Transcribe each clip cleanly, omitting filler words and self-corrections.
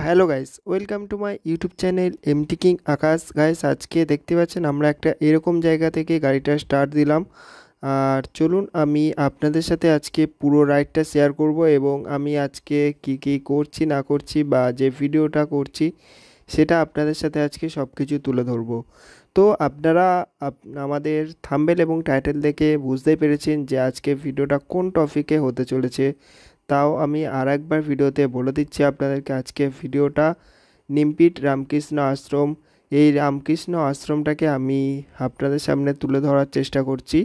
Hello guys, welcome to my YouTube channel MT King Akash. Guys, আজকে দেখতে পাচ্ছেন আমরা একটা এরকম জায়গা থেকে গাড়িটা স্টার্ট দিলাম। আর চলুন আমি আপনাদের সাথে আজকে পুরো রাইডটা শেয়ার করব এবং আমি আজকে কি করছি না করছি বা যে ভিডিওটা করছি সেটা আপনাদের সাথে আজকে সব কিছু তুলে ধরবো। তো আপনারা আমাদের থাম্বনেল এবং টাইটেল দেখে বুঝতেই পেরেছেন যে আজকে ভিডিওটা কোন টপিকে হতে চলেছে। তাও আমি আরেকবার ভিডিওতে বলে দিচ্ছি আপনাদেরকে, আজকে ভিডিওটা নিমপিট রামকৃষ্ণ আশ্রম। এই রামকৃষ্ণ আশ্রমটাকে আমি আপনাদের সামনে তুলে ধরার চেষ্টা করছি,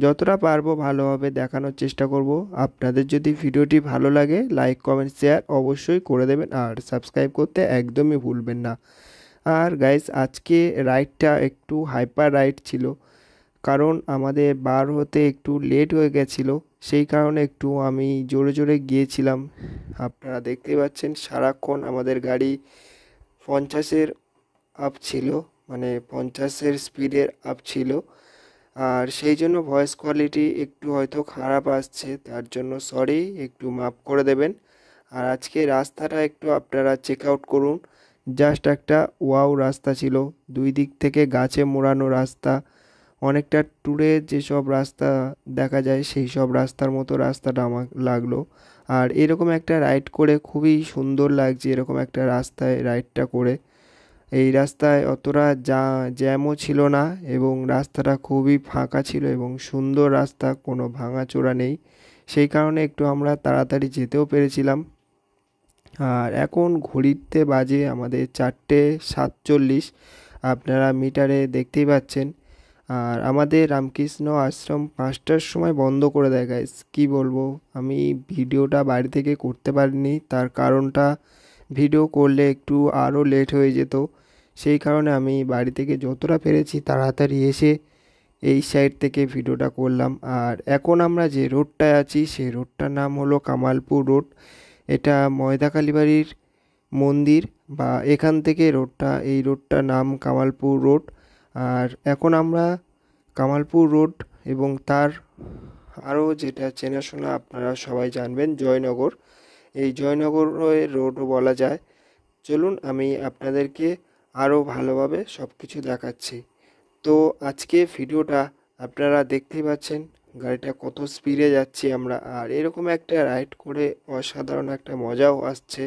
যতটা পারবো ভালোভাবে দেখানোর চেষ্টা করব। আপনাদের যদি ভিডিওটি ভালো লাগে লাইক কমেন্ট শেয়ার অবশ্যই করে দেবেন আর সাবস্ক্রাইব করতে একদমই ভুলবেন না। আর গাইস, আজকে রাইডটা একটু হাইপার রাইড ছিল, কারণ আমাদের বার হতে একটু লেট হয়ে গেছিলো, সেই কারণে একটু আমি জোরে জোরে গিয়েছিলাম। আপনারা দেখতে পাচ্ছেন সারাক্ষণ আমাদের গাড়ি 50-এর আপ ছিল, মানে 50-এর স্পিডের আপ ছিল। আর সেই জন্য ভয়েস কোয়ালিটি একটু হয়তো খারাপ আসছে, তার জন্য সরি, একটু মাফ করে দেবেন। আর আজকে রাস্তাটা একটু আপনারা চেক আউট করুন, জাস্ট একটা ওয়াও রাস্তা ছিল, দুই দিক থেকে গাছে মোড়ানো রাস্তা, অনেকটা ট্যুরে যেসব রাস্তা দেখা যায় সেই সব রাস্তার মতো রাস্তাটা আমার লাগলো। আর এরকম একটা রাইড করে খুবই সুন্দর লাগছে, এরকম একটা রাস্তায় রাইডটা করে। এই রাস্তায় অতটা জ্যামও ছিল না এবং রাস্তাটা খুবই ফাঁকা ছিল এবং সুন্দর রাস্তা, কোনো ভাঙাচোরা নেই, সেই কারণে একটু আমরা তাড়াতাড়ি যেতেও পেরেছিলাম। আর এখন ঘড়িতে বাজে আমাদের 4:47, আপনারা মিটারে দেখতেই পাচ্ছেন। আর আমাদের রামকৃষ্ণ আশ্রম 5টার সময় বন্ধ করে দেয়। গাইস, কী বলবো, আমি ভিডিওটা বাড়ি থেকে করতে পারিনি, তার কারণটা ভিডিও করলে একটু আরও লেট হয়ে যেত, সেই কারণে আমি বাড়ি থেকে যতটা পেরেছি তাড়াতাড়ি এসে এই সাইড থেকে ভিডিওটা করলাম। আর এখন আমরা যে রোডটায় আছি সেই রোডটার নাম হলো কামালপুর রোড। এটা ময়দা কালীবাড়ির মন্দির বা এখান থেকে এই রোডটার নাম কামালপুর রোড। আর এখন আমরা কামালপুর রোড এবং তার আরও যেটা চেনাশোনা আপনারা সবাই জানবেন, জয়নগর, এই জয়নগর রোডও বলা যায়। চলুন আমি আপনাদেরকে আরও ভালোভাবে সব কিছু দেখাচ্ছি। তো আজকে ভিডিওটা আপনারা দেখতেই পাচ্ছেন গাড়িটা কত স্পিডে যাচ্ছি আমরা, আর এরকম একটা রাইড করে অসাধারণ একটা মজাও আসছে।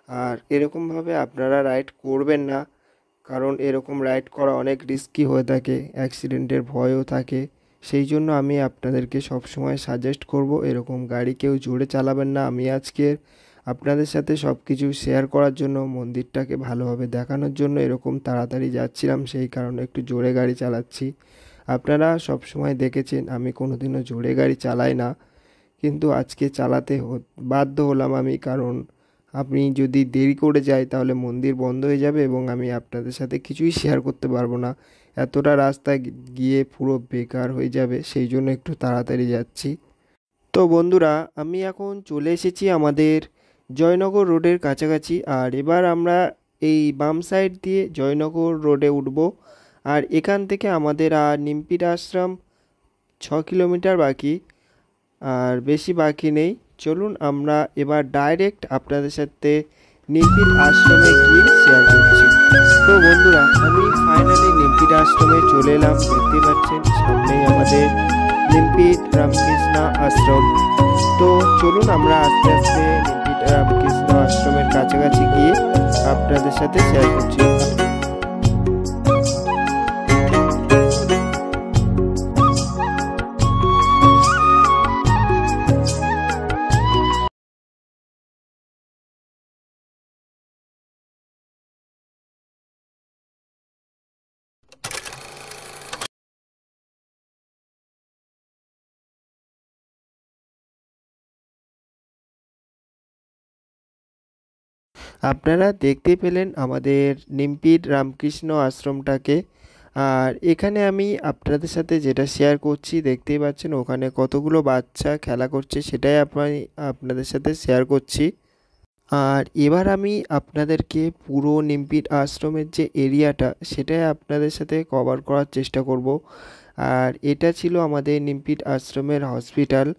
আর এরকমভাবে আপনারা রাইড করবেন না, কারণ এরকম রাইড করা অনেক রিস্কি হয়ে থাকে, অ্যাক্সিডেন্টের ভয়ও থাকে। সেই জন্য আমি আপনাদেরকে সবসময় সাজেস্ট করব এরকম গাড়ি কেউ জোরে চালাবেন না। আমি আজকে আপনাদের সাথে সব কিছু শেয়ার করার জন্য, মন্দিরটাকে ভালোভাবে দেখানোর জন্য এরকম তাড়াতাড়ি যাচ্ছিলাম, সেই কারণে একটু জোরে গাড়ি চালাচ্ছি। আপনারা সব সময় দেখেছেন আমি কোনোদিনও জোরে গাড়ি চালাই না, কিন্তু আজকে চালাতে বাধ্য হলাম আমি, কারণ আপনি যদি দেরি করে যাই তাহলে মন্দির বন্ধ হয়ে যাবে এবং আমি আপনাদের সাথে কিছুই শেয়ার করতে পারবো না, এতটা রাস্তা গিয়ে পুরো বেকার হয়ে যাবে, সেই জন্য একটু তাড়াতাড়ি যাচ্ছি। তো বন্ধুরা, আমি এখন চলে এসেছি আমাদের জয়নগর রোডের কাছাকাছি। আর এবার আমরা এই বাম সাইড দিয়ে জয়নগর রোডে উঠব। আর এখান থেকে আমাদের আর নিমপিট আশ্রম 6 কিলোমিটার বাকি, আর বেশি বাকি নেই। চলুন আমরা এবার ডাইরেক্ট আপনাদের সাথে নিমপিট আশ্রমে গিয়ে শেয়ার করছি। তো বন্ধুরা, আমি ফাইনালি নিমপিট আশ্রমে চলে এলাম, দেখতে পাচ্ছেন সামনেই আমাদের নিমপিট রামকৃষ্ণ আশ্রম। তো চলুন আমরা আস্তে আস্তে নিমপিট রামকৃষ্ণ আশ্রমের কাছাকাছি গিয়ে আপনাদের সাথে শেয়ার করছি। আপনারা দেখতে পেলেন আমাদের নিমপিট রামকৃষ্ণ আশ্রমটাকে। আর এখানে আমি আপনাদের সাথে যেটা শেয়ার করছি দেখতেই পাচ্ছেন, ওখানে কতগুলো বাচ্চা খেলা করছে সেটাই আপনাদের সাথে শেয়ার করছি। আর এবার আমি আপনাদেরকে পুরো নিমপিট আশ্রমের যে এরিয়াটা সেটাই আপনাদের সাথে কভার করার চেষ্টা করব। আর এটা ছিল আমাদের নিমপিট আশ্রমের হসপিটাল।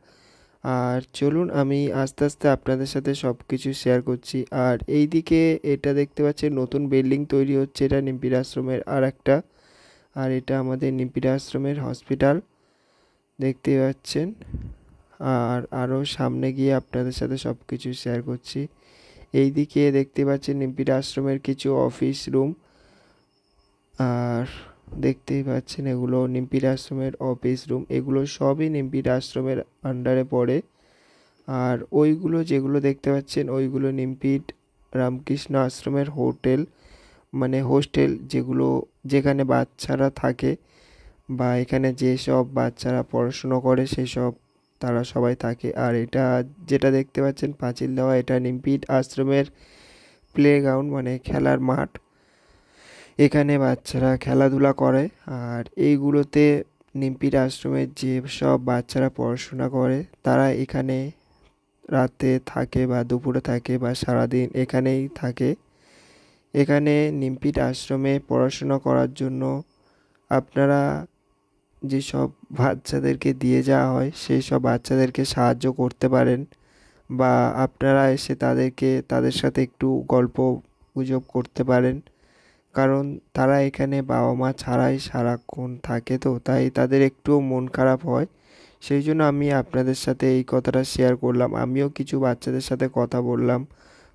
আর চলুন আমি আস্তে আস্তে আপনাদের সাথে সব কিছু শেয়ার করছি। আর এইদিকে এটা দেখতে পাচ্ছেন নতুন বিল্ডিং তৈরি হচ্ছে, এটা নিমপির আশ্রমের আর একটা। আর এটা আমাদের নিমপির আশ্রমের হসপিটাল দেখতে পাচ্ছেন। আর আরও সামনে গিয়ে আপনাদের সাথে সব কিছু শেয়ার করছি। এইদিকে দেখতে পাচ্ছেন নিমপির আশ্রমের কিছু অফিস রুম। আর দেখতেই পাচ্ছেন এগুলো নিমপির আশ্রমের অফিস রুম, এগুলো সবই নিমপির আশ্রমের আন্ডারে পড়ে। আর ওইগুলো যেগুলো দেখতে পাচ্ছেন ওইগুলো নিমপির রামকৃষ্ণ আশ্রমের হোটেল, মানে হোস্টেল, যেখানে বাচ্চারা থাকে বা এখানে যেসব বাচ্চারা পড়াশুনো করে সেসব তারা সবাই থাকে। আর এটা যেটা দেখতে পাচ্ছেন পাঁচিল দেওয়া, এটা নিমপির আশ্রমের প্লেগ্রাউন্ড, মানে খেলার মাঠ। এখানে বাচ্চারা খেলাধুলা করে। আর এইগুলোতে নিমপির আশ্রমের যেসব বাচ্চারা পড়াশোনা করে তারা এখানে রাতে থাকে বা দুপুরে থাকে বা সারাদিন এখানেই থাকে। এখানে নিমপির আশ্রমে পড়াশোনা করার জন্য আপনারা যেসব বাচ্চাদেরকে দিয়ে যাওয়া হয় সেই সব বাচ্চাদেরকে সাহায্য করতে পারেন, বা আপনারা এসে তাদের সাথে একটু গল্প গুজব করতে পারেন। কারণ তারা এখানে বাবা মা ছাড়াই সারাক্ষণ থাকে, তো তাই তাদের একটুও মন খারাপ হয়। সেই জন্য আমি আপনাদের সাথে এই কথাটা শেয়ার করলাম। আমিও কিছু বাচ্চাদের সাথে কথা বললাম,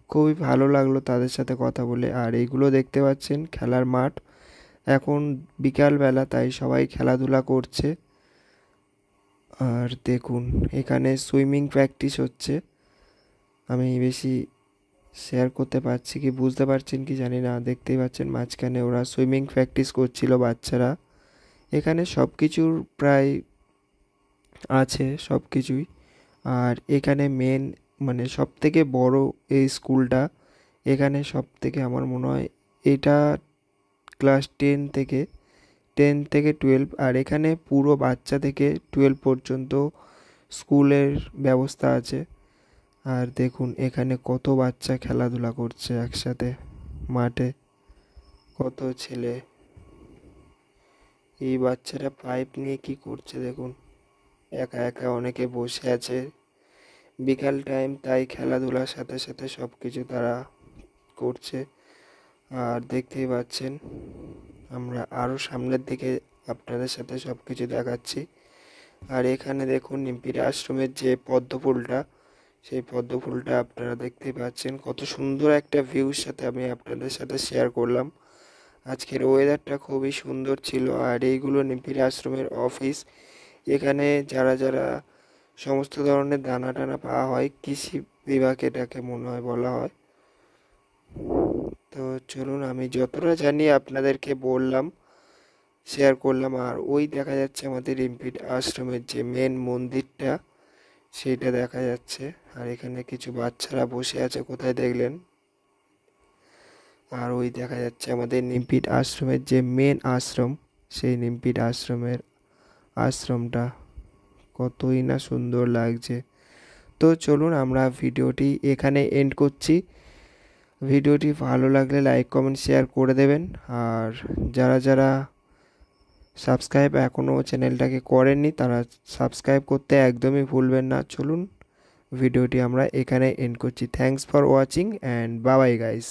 খুবই ভালো লাগলো তাদের সাথে কথা বলে। আর এইগুলো দেখতে পাচ্ছেন খেলার মাঠ, এখন বিকালবেলা তাই সবাই খেলাধুলা করছে। আর দেখুন এখানে সুইমিং প্র্যাকটিস হচ্ছে। আমি বেশি শেয়ার করতে পারছি কি বুঝতে পারছেন কি জানি না, দেখতেই পাচ্ছেন মাঝখানে ওরা সুইমিং প্র্যাকটিস করছিল বাচ্চারা। এখানে সব কিছুর প্রায় আছে, সব কিছুই। আর এখানে মেন, মানে সব থেকে বড় এই স্কুলটা, এখানে সব থেকে আমার মনে হয় এটা ক্লাস 10 থেকে 12। আর এখানে পুরো বাচ্চা থেকে 12 পর্যন্ত স্কুলের ব্যবস্থা আছে। আর দেখুন এখানে কত বাচ্চা খেলাধুলা করছে একসাথে মাঠে, কত ছেলে। এই বাচ্চারা পাইপ নিয়ে কি করছে দেখুন, একা একা অনেকে বসে আছে। বিকাল টাইম তাই খেলাধুলার সাথে সাথে সব কিছু তারা করছে। আর দেখতেই পাচ্ছেন আমরা আরও সামনের দিকে আপনাদের সাথে সব কিছু দেখাচ্ছি। আর এখানে দেখুন নিমপির আশ্রমের যে পদ্ম ফুলটা, সেই পদ্ম ফুলটা আপনারা দেখতেই পাচ্ছেন, কত সুন্দর একটা ভিউর সাথে আমি আপনাদের সাথে শেয়ার করলাম। আজকের ওয়েদারটা খুবই সুন্দর ছিল। আর এইগুলো নিমপির আশ্রমের অফিস, এখানে যারা যারা সমস্ত ধরনের দানা টানা পাওয়া হয়, কৃষি বিভাগ এটাকে মনে হয় বলা হয়। তো চলুন আমি যতটা জানি আপনাদেরকে বললাম, শেয়ার করলাম। আর ওই দেখা যাচ্ছে আমাদের নিমপির আশ্রমের যে মেন মন্দিরটা, সেইটা দেখা যাচ্ছে। আর এখানে কিছু বাচ্চারা বসে আছে, কোথায় দেখলেন। আর ওই দেখা যাচ্ছে আমাদের নিমপির আশ্রমের যে মেন আশ্রম, সেই নিমপির আশ্রমটা কতই না সুন্দর লাগছে। তো চলুন আমরা ভিডিওটি এখানে এন্ড করছি। ভিডিওটি ভালো লাগলে লাইক কমেন্ট শেয়ার করে দেবেন। আর যারা যারা সাবস্ক্রাইব এখনও চ্যানেলটাকে করেননি তারা সাবস্ক্রাইব করতে একদমই ভুলবেন না। চলুন ভিডিওটি আমরা এখানে এন্ড করছি। Thanks for watching and bye bye guys.